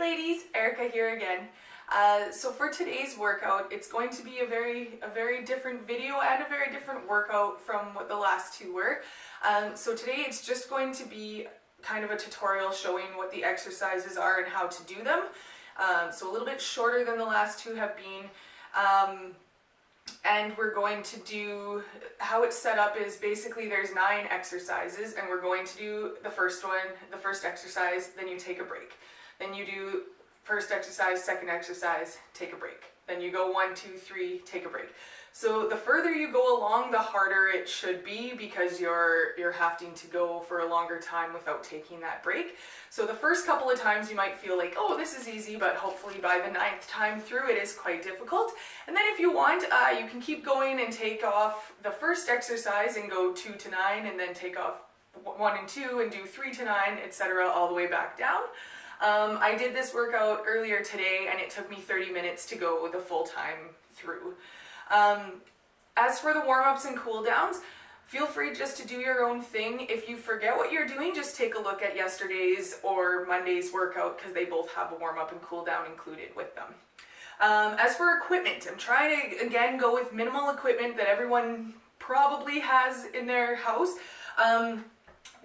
ladies, Erica here again. So for today's workout, it's going to be a very different video and a very different workout from what the last two were. So today it's just going to be kind of a tutorial showing what the exercises are and how to do them. So a little bit shorter than the last two have been. And we're going to do, how it's set up is basically there's 9 exercises and we're going to do the first one, the first exercise, then you take a break. Then you do first exercise, second exercise, take a break. Then you go 1, 2, 3, take a break. So the further you go along, the harder it should be because you're having to go for a longer time without taking that break. So the first couple of times you might feel like, oh, this is easy, but hopefully by the 9th time through it is quite difficult. And then if you want, you can keep going and take off the first exercise and go 2 to 9 and then take off 1 and 2 and do 3 to 9, etc. all the way back down. I did this workout earlier today and it took me 30 minutes to go the full time through. As for the warm-ups and cool-downs, feel free just to do your own thing. If you forget what you're doing, just take a look at yesterday's or Monday's workout because they both have a warm-up and cool-down included with them. As for equipment, I'm trying to, again, go with minimal equipment that everyone probably has in their house.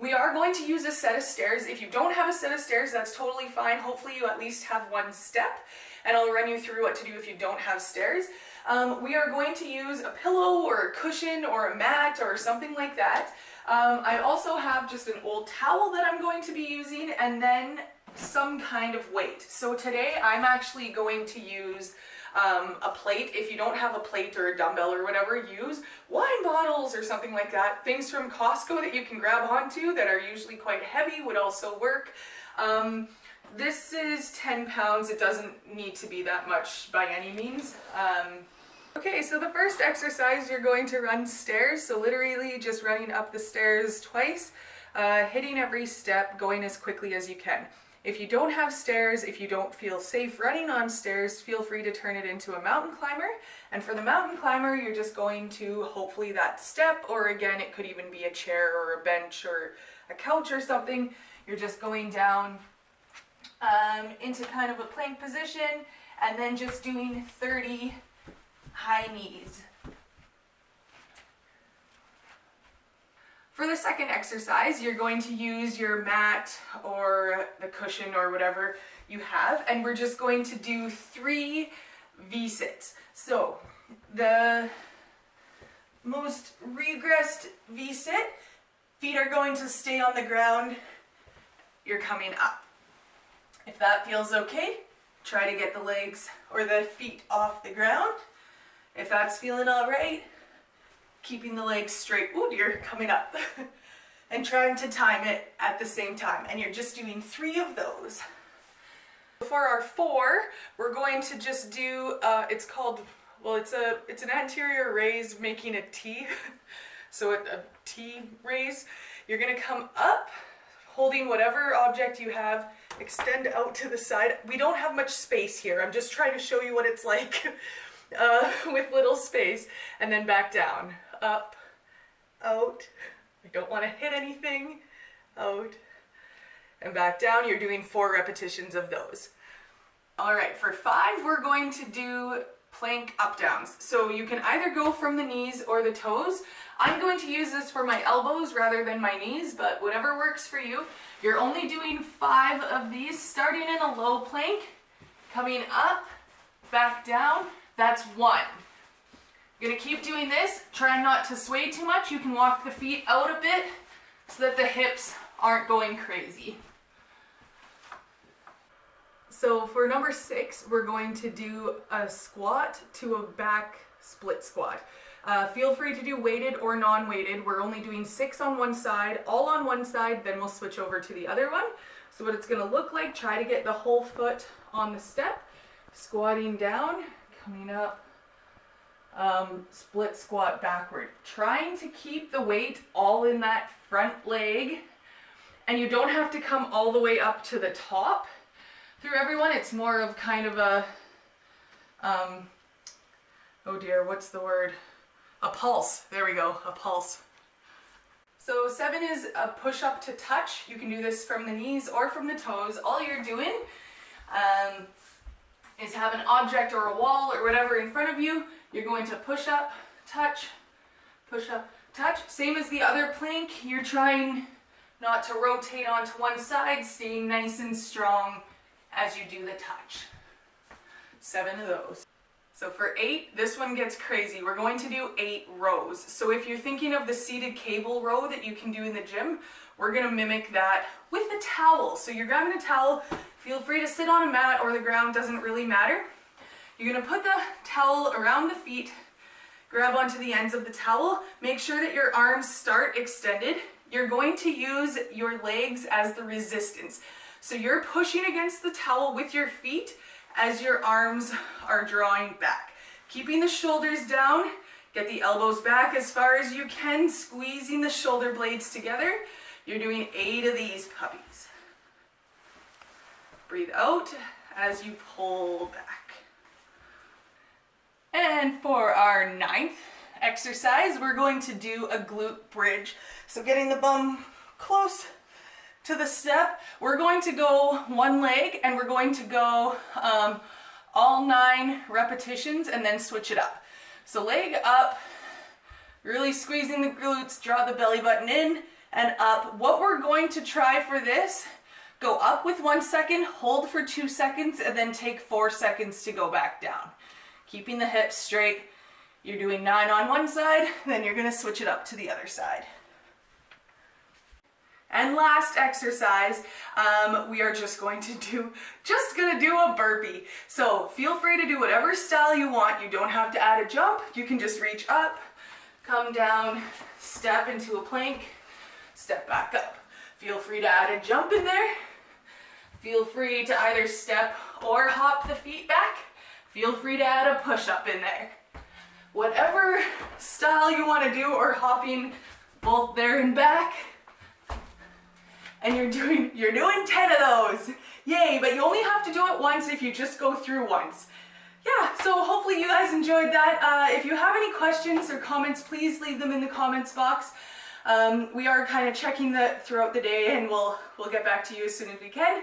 We are going to use a set of stairs. If you don't have a set of stairs, that's totally fine. Hopefully you at least have one step, and I'll run you through what to do if you don't have stairs. We are going to use a pillow or a cushion or a mat or something like that. I also have just an old towel that I'm going to be using, and then some kind of weight. So today I'm actually going to use a plate. If you don't have a plate or a dumbbell or whatever, use wine bottles or something like that. Things from Costco that you can grab onto that are usually quite heavy would also work. This is 10 pounds. It doesn't need to be that much by any means. Okay, so the first exercise, you're going to run stairs. So literally just running up the stairs twice, hitting every step, going as quickly as you can. If you don't have stairs, if you don't feel safe running on stairs, feel free to turn it into a mountain climber. And for the mountain climber, you're just going to hopefully that step, or again, it could even be a chair or a bench or a couch or something. You're just going down into kind of a plank position and then just doing 30 high knees. For the second exercise, you're going to use your mat or the cushion or whatever you have, and we're just going to do 3 V-sits. So the most regressed V-sit, feet are going to stay on the ground, you're coming up. If that feels okay, try to get the legs or the feet off the ground. If that's feeling all right, keeping the legs straight. Oh dear, coming up. And trying to time it at the same time. And you're just doing 3 of those. For our 4, we're going to just do, it's called, well, it's an anterior raise making a T. So a T raise. You're gonna come up, holding whatever object you have, extend out to the side. We don't have much space here. I'm just trying to show you what it's like with little space. And then back down. Up, out, I don't want to hit anything, out, and back down. You're doing 4 repetitions of those. All right, for 5, we're going to do plank up downs. So you can either go from the knees or the toes. I'm going to use this for my elbows rather than my knees, but whatever works for you. You're only doing 5 of these, starting in a low plank, coming up, back down. That's 1. You're gonna keep doing this, try not to sway too much. You can walk the feet out a bit so that the hips aren't going crazy. So for number 6, we're going to do a squat to a back split squat. Feel free to do weighted or non-weighted. We're only doing 6 on one side, all on one side, then we'll switch over to the other one. So what it's gonna look like, try to get the whole foot on the step, squatting down, coming up, split squat backward, trying to keep the weight all in that front leg, and you don't have to come all the way up to the top through everyone. It's more of kind of a oh dear, what's the word, a pulse. There we go, a pulse. So 7 is a push up to touch. You can do this from the knees or from the toes. All you're doing is have an object or a wall or whatever in front of you. You're going to push up, touch, push up, touch. Same as the other plank. You're trying not to rotate onto one side, staying nice and strong as you do the touch. 7 of those. So for 8, this one gets crazy. We're going to do 8 rows. So if you're thinking of the seated cable row that you can do in the gym, we're gonna mimic that with a towel. So you're grabbing a towel, feel free to sit on a mat or the ground, doesn't really matter. You're gonna put the towel around the feet, grab onto the ends of the towel, make sure that your arms start extended. You're going to use your legs as the resistance. So you're pushing against the towel with your feet as your arms are drawing back. Keeping the shoulders down, get the elbows back as far as you can, squeezing the shoulder blades together. You're doing 8 of these puppies. Breathe out as you pull back. And for our 9th exercise, we're going to do a glute bridge. So getting the bum close to the step, we're going to go one leg and we're going to go all 9 repetitions and then switch it up. So leg up, really squeezing the glutes, draw the belly button in and up. What we're going to try for this, go up with 1 second, hold for 2 seconds, and then take 4 seconds to go back down. Keeping the hips straight. You're doing 9 on one side, then you're gonna switch it up to the other side. And last exercise, we are just going to do a burpee. So feel free to do whatever style you want. You don't have to add a jump. You can just reach up, come down, step into a plank, step back up. Feel free to add a jump in there. Feel free to either step or hop the feet back. Feel free to add a push-up in there. Whatever style you want to do, or hopping both there and back. And you're doing 10 of those. Yay, but you only have to do it once if you just go through once. Yeah, so hopefully you guys enjoyed that. If you have any questions or comments, please leave them in the comments box. We are kind of checking that throughout the day, and we'll get back to you as soon as we can.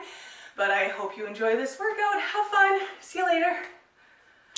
But I hope you enjoy this workout. Have fun. See you later.